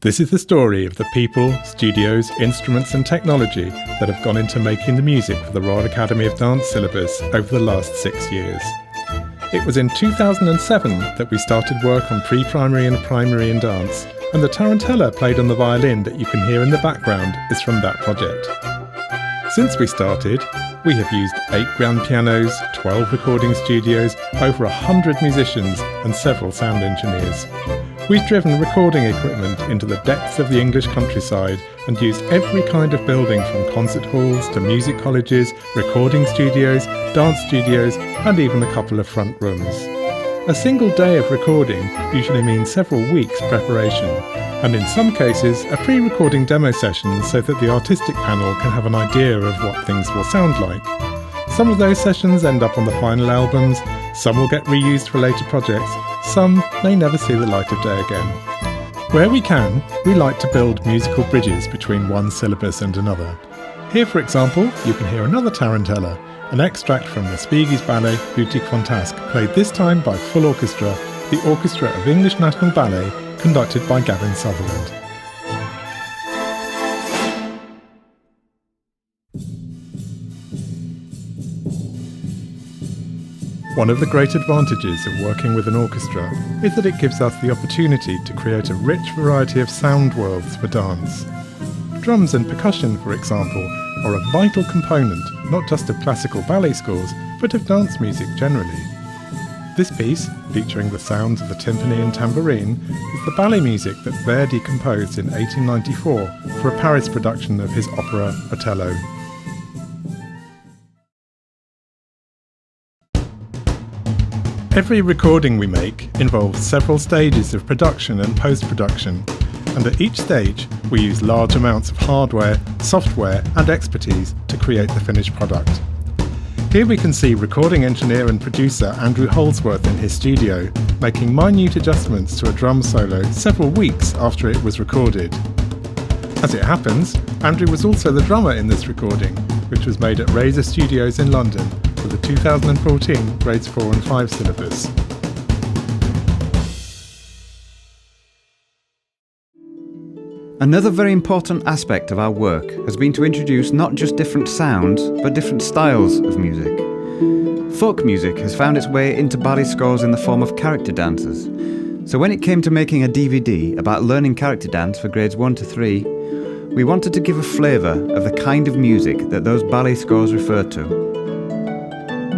This is the story of the people, studios, instruments and technology that have gone into making the music for the Royal Academy of Dance syllabus over the last 6 years. It was in 2007 that we started work on pre-primary and primary in dance, and the tarantella played on the violin that you can hear in the background is from that project. Since we started, we have used 8 grand pianos, 12 recording studios, over 100 musicians and several sound engineers. We've driven recording equipment into the depths of the English countryside and used every kind of building from concert halls to music colleges, recording studios, dance studios and even a couple of front rooms. A single day of recording usually means several weeks preparation, and in some cases a pre-recording demo session so that the artistic panel can have an idea of what things will sound like. Some of those sessions end up on the final albums, some will get reused for later projects, some may never see the light of day again. Where we can, we like to build musical bridges between one syllabus and another. Here, for example, you can hear another tarantella, an extract from the Spiegel's ballet Boutique Fantasque, played this time by full orchestra, the Orchestra of English National Ballet, conducted by Gavin Sutherland. One of the great advantages of working with an orchestra is that it gives us the opportunity to create a rich variety of sound worlds for dance. Drums and percussion, for example, are a vital component not just of classical ballet scores, but of dance music generally. This piece, featuring the sounds of the timpani and tambourine, is the ballet music that Verdi composed in 1894 for a Paris production of his opera Otello. Every recording we make involves several stages of production and post-production, and at each stage we use large amounts of hardware, software and expertise to create the finished product. Here we can see recording engineer and producer Andrew Holsworth in his studio, making minute adjustments to a drum solo several weeks after it was recorded. As it happens, Andrew was also the drummer in this recording, which was made at Razor Studios in London for the 2014 Grades 4 and 5 syllabus. Another very important aspect of our work has been to introduce not just different sounds, but different styles of music. Folk music has found its way into ballet scores in the form of character dances. So when it came to making a DVD about learning character dance for grades 1 to 3, we wanted to give a flavour of the kind of music that those ballet scores refer to.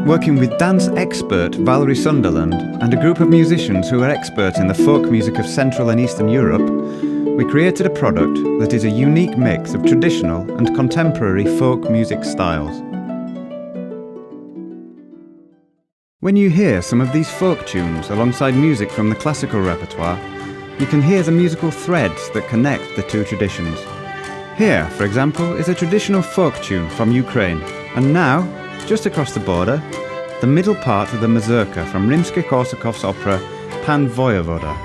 Working with dance expert Valerie Sunderland and a group of musicians who are experts in the folk music of Central and Eastern Europe, we created a product that is a unique mix of traditional and contemporary folk music styles. When you hear some of these folk tunes alongside music from the classical repertoire, you can hear the musical threads that connect the two traditions. Here, for example, is a traditional folk tune from Ukraine, and now, just across the border, the middle part of the mazurka from Rimsky-Korsakov's opera Pan Voyevoda.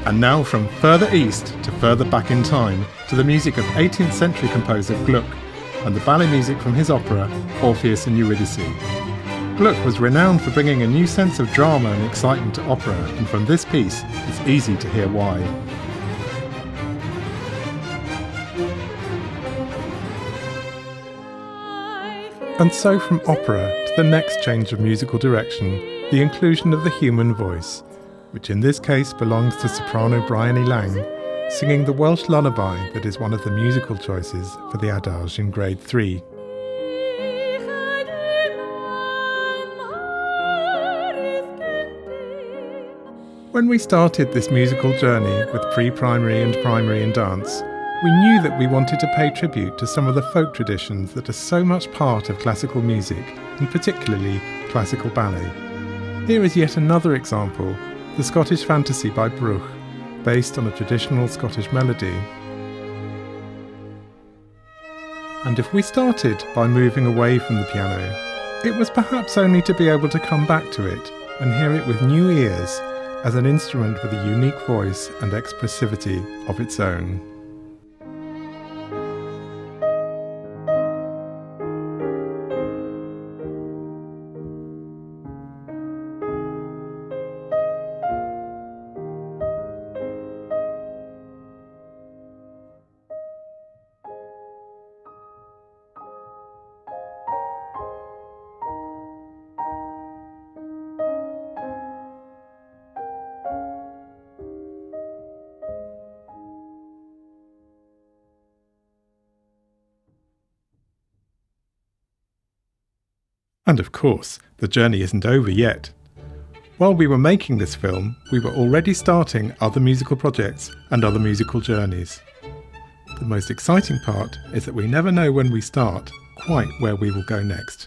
And now from further east to further back in time to the music of 18th century composer Gluck and the ballet music from his opera Orpheus and Eurydice. Gluck was renowned for bringing a new sense of drama and excitement to opera, and from this piece it's easy to hear why. And so from opera to the next change of musical direction, the inclusion of the human voice, which in this case belongs to soprano Bryony Lang, singing the Welsh lullaby that is one of the musical choices for the adage in grade 3. When we started this musical journey with pre-primary and primary in dance, we knew that we wanted to pay tribute to some of the folk traditions that are so much part of classical music, and particularly classical ballet. Here is yet another example, the Scottish Fantasy by Bruch, based on a traditional Scottish melody. And if we started by moving away from the piano, it was perhaps only to be able to come back to it and hear it with new ears as an instrument with a unique voice and expressivity of its own. And of course, the journey isn't over yet. While we were making this film, we were already starting other musical projects and other musical journeys. The most exciting part is that we never know when we start quite where we will go next.